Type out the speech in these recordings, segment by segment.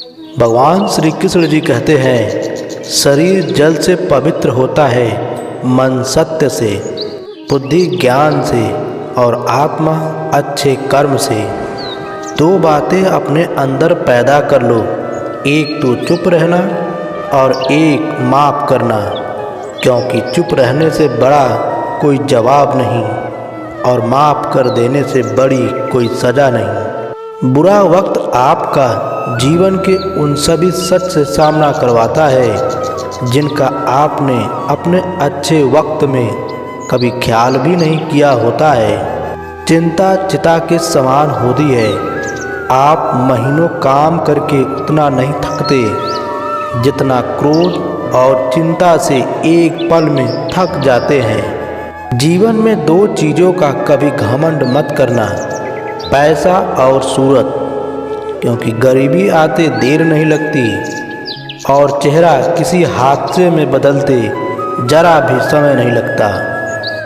भगवान श्री कृष्ण जी कहते हैं, शरीर जल से पवित्र होता है, मन सत्य से, बुद्धि ज्ञान से और आत्मा अच्छे कर्म से। दो बातें अपने अंदर पैदा कर लो, एक तो चुप रहना और एक माफ़ करना, क्योंकि चुप रहने से बड़ा कोई जवाब नहीं और माफ़ कर देने से बड़ी कोई सज़ा नहीं। बुरा वक्त आपका जीवन के उन सभी सच से सामना करवाता है जिनका आपने अपने अच्छे वक्त में कभी ख्याल भी नहीं किया होता है। चिंता चिता के समान होती है। आप महीनों काम करके उतना नहीं थकते जितना क्रोध और चिंता से एक पल में थक जाते हैं। जीवन में दो चीज़ों का कभी घमंड मत करना, पैसा और सूरत, क्योंकि गरीबी आते देर नहीं लगती और चेहरा किसी हादसे में बदलते जरा भी समय नहीं लगता।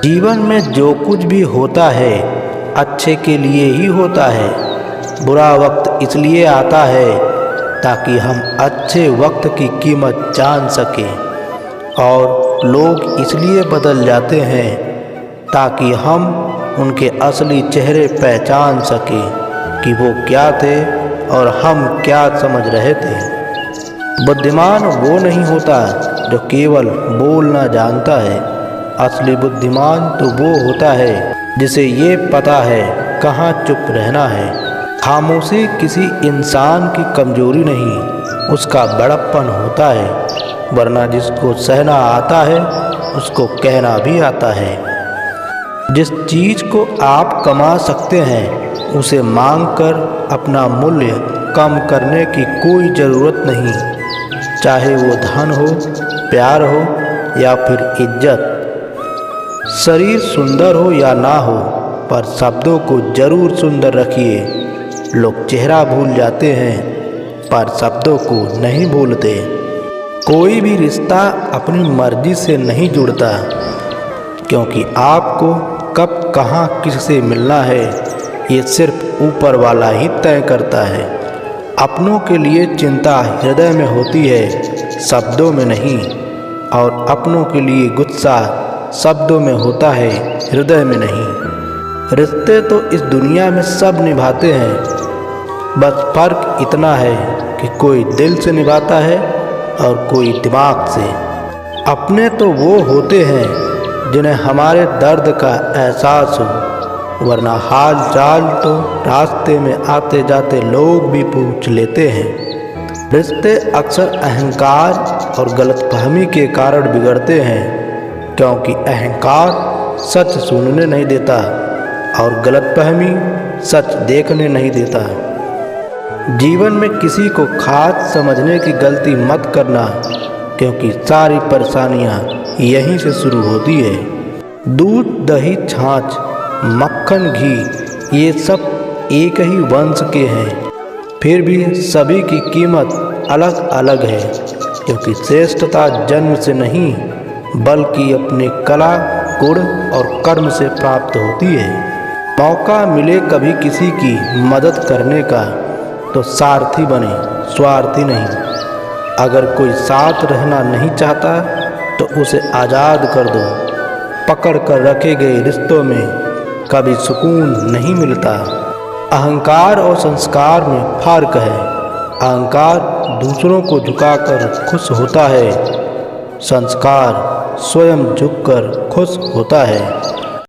जीवन में जो कुछ भी होता है अच्छे के लिए ही होता है। बुरा वक्त इसलिए आता है ताकि हम अच्छे वक्त की कीमत जान सकें, और लोग इसलिए बदल जाते हैं ताकि हम उनके असली चेहरे पहचान सकें कि वो क्या थे और हम क्या समझ रहे थे। बुद्धिमान वो नहीं होता जो केवल बोलना जानता है, असली बुद्धिमान तो वो होता है जिसे ये पता है कहाँ चुप रहना है। खामोशी किसी इंसान की कमजोरी नहीं, उसका बड़प्पन होता है, वरना जिसको सहना आता है उसको कहना भी आता है। जिस चीज़ को आप कमा सकते हैं उसे मांगकर अपना मूल्य कम करने की कोई ज़रूरत नहीं, चाहे वो धन हो, प्यार हो या फिर इज्जत। शरीर सुंदर हो या ना हो, पर शब्दों को जरूर सुंदर रखिए। लोग चेहरा भूल जाते हैं पर शब्दों को नहीं भूलते। कोई भी रिश्ता अपनी मर्जी से नहीं जुड़ता, क्योंकि आपको कब कहाँ किससे मिलना है ये सिर्फ ऊपर वाला ही तय करता है। अपनों के लिए चिंता हृदय में होती है, शब्दों में नहीं, और अपनों के लिए गुस्सा शब्दों में होता है, हृदय में नहीं। रिश्ते तो इस दुनिया में सब निभाते हैं, बस फर्क इतना है कि कोई दिल से निभाता है और कोई दिमाग से। अपने तो वो होते हैं जिन्हें हमारे दर्द का एहसास हो, वरना हाल चाल तो रास्ते में आते जाते लोग भी पूछ लेते हैं। रिश्ते अक्सर अहंकार और गलतफहमी के कारण बिगड़ते हैं, क्योंकि अहंकार सच सुनने नहीं देता और गलतफहमी सच देखने नहीं देता। जीवन में किसी को खास समझने की गलती मत करना, क्योंकि सारी परेशानियां यहीं से शुरू होती है। दूध, दही, छाछ, मक्खन, घी ये सब एक ही वंश के हैं, फिर भी सभी की कीमत अलग अलग है, क्योंकि श्रेष्ठता जन्म से नहीं बल्कि अपनी कला, गुण और कर्म से प्राप्त होती है। मौका मिले कभी किसी की मदद करने का तो सारथी बने, स्वार्थी नहीं। अगर कोई साथ रहना नहीं चाहता तो उसे आज़ाद कर दो। पकड़ कर रखे गए रिश्तों में कभी सुकून नहीं मिलता। अहंकार और संस्कार में फर्क है। अहंकार दूसरों को झुकाकर खुश होता है, संस्कार स्वयं झुककर खुश होता है।